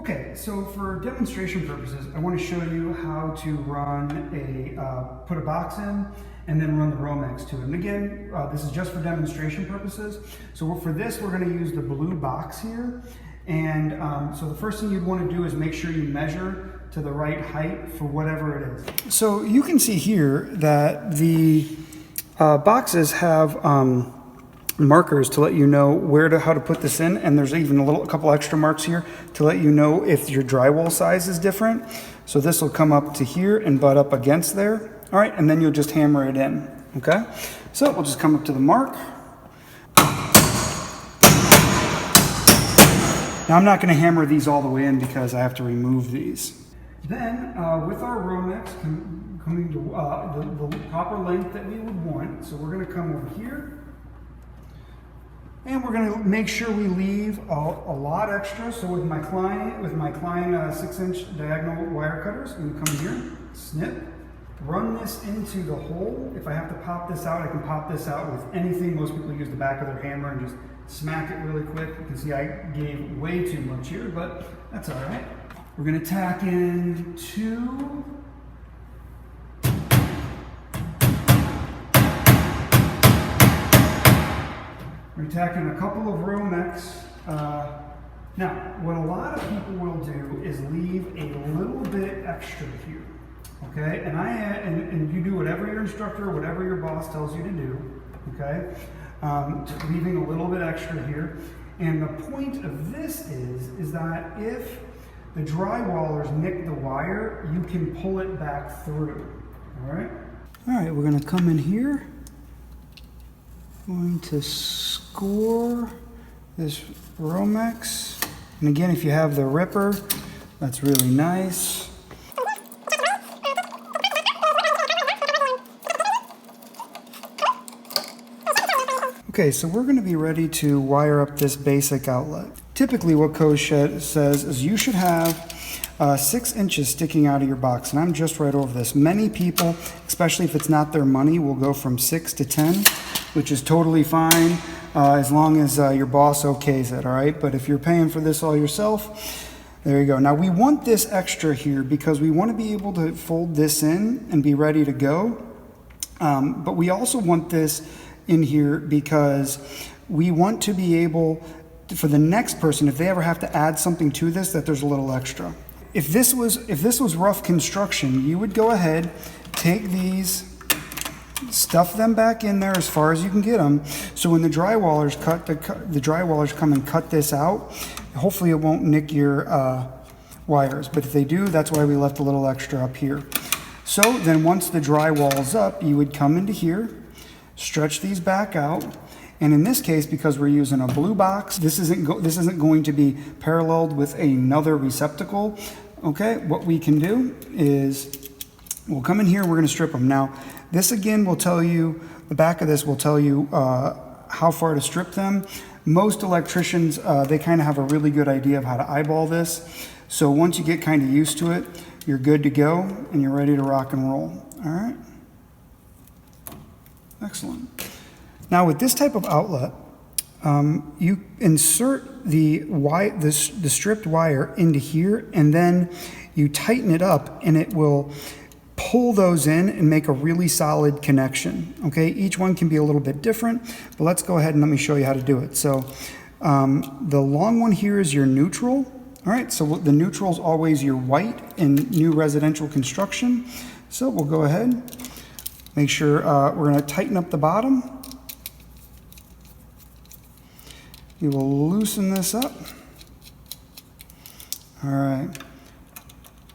Okay, so for demonstration purposes, I want to show you how to run put a box in and then run the Romex to it. And again, this is just for demonstration purposes. So for this, we're going to use the blue box here. And so the first thing you'd want to do is make sure you measure to the right height for whatever it is. So you can see here that the boxes have markers to let you know how to put this in, and there's even a couple extra marks here to let you know if your drywall size is different. So this will come up to here and butt up against there. All right, and then you'll just hammer it in. Okay, so we'll just come up to the mark. Now I'm not going to hammer these all the way in because I have to remove these. Then with our Romex coming to the proper length that we would want, so we're going to come over here. And we're going to make sure we leave a lot extra. So with my Klein 6-inch diagonal wire cutters, I'm going to come here, snip, run this into the hole. If I have to pop this out, I can pop this out with anything. Most people use the back of their hammer and just smack it really quick. You can see I gave way too much here, but that's all right. We're going to tack in 2. We're tacking a couple of Romex. Now, what a lot of people will do is leave a little bit extra here, okay? And you do whatever your instructor, whatever your boss tells you to do, okay? Leaving a little bit extra here. And the point of this is that if the drywallers nick the wire, you can pull it back through, all right? All right, we're gonna come in here. Going to score this Romex. And again, if you have the ripper, that's really nice. Okay, so we're going to be ready to wire up this basic outlet. Typically what code says is you should have 6 inches sticking out of your box, and I'm just right over this. Many people, especially if it's not their money, will go from 6 to 10. Which is totally fine as long as your boss okays it, all right? But if you're paying for this all yourself, there you go. Now we want this extra here because we want to be able to fold this in and be ready to go. But we also want this in here because we want to be able, for the next person, if they ever have to add something to this, that there's a little extra. If this was rough construction, you would go ahead, take these, stuff them back in there as far as you can get them. So when the drywallers the drywallers come and cut this out, hopefully it won't nick your wires. But if they do, that's why we left a little extra up here. So then once the drywall's up, you would come into here, stretch these back out. And in this case, because we're using a blue box, this isn't going to be paralleled with another receptacle. Okay, what we can do is we'll come in here, we're going to strip them. Now, this again will tell you, the back of this will tell you how far to strip them. Most electricians, they kind of have a really good idea of how to eyeball this. So once you get kind of used to it, you're good to go and you're ready to rock and roll. All right? Excellent. Now with this type of outlet, you insert the stripped wire into here, and then you tighten it up and it will pull those in and make a really solid connection. Okay, each one can be a little bit different, but let's go ahead and let me show you how to do it. So the long one here is your neutral. All right, so the neutral is always your white in new residential construction. So we'll go ahead, make sure we're going to tighten up the bottom. We will loosen this up. All right.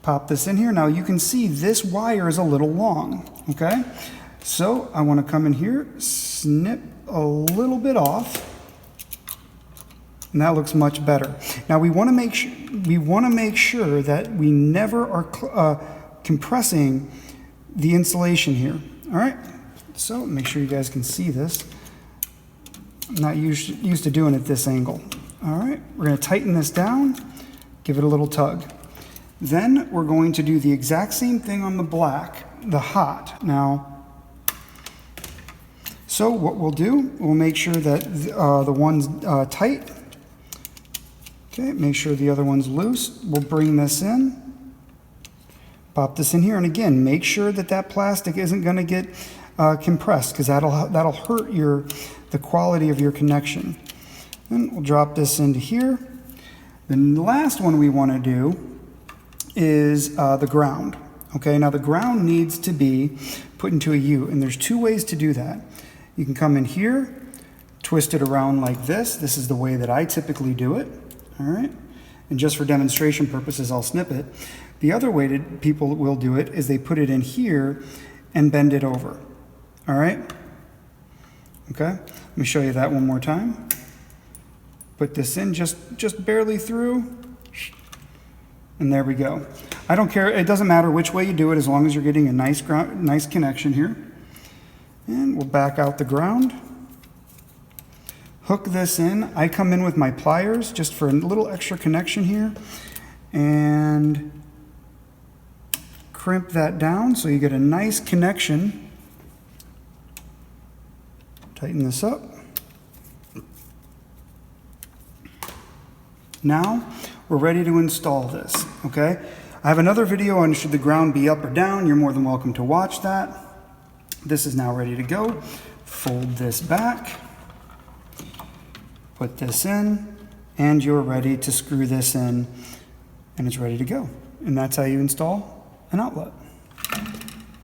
Pop this in here. Now you can see this wire is a little long, okay? So I want to come in here, snip a little bit off, and that looks much better. Now we want to make sure that we never are compressing the insulation here. All right. So make sure you guys can see this. I'm not used to doing it this angle. All right. We're going to tighten this down, give it a little tug. Then we're going to do the exact same thing on the black, the hot. Now, so what we'll do, we'll make sure that the one's tight. Okay, make sure the other one's loose. We'll bring this in, pop this in here, and again, make sure that that plastic isn't going to get compressed, because that'll hurt the quality of your connection. And we'll drop this into here. The last one we want to do is the ground. Okay, now the ground needs to be put into a U, and there's two ways to do that. You can come in here, twist it around like this. This is the way that I typically do it. All right, and just for demonstration purposes, I'll snip it. The other way that people will do it is they put it in here and bend it over. All right, okay, let me show you that one more time. Put this in just barely through, and there we go. I don't care, it doesn't matter which way you do it, as long as you're getting a nice connection here. And we'll back out the ground. Hook this in. I come in with my pliers just for a little extra connection here, and crimp that down so you get a nice connection. Tighten this up. Now we're ready to install this, okay? I have another video on should the ground be up or down. You're more than welcome to watch that. This is now ready to go. Fold this back. Put this in, and you're ready to screw this in, and it's ready to go. And that's how you install an outlet.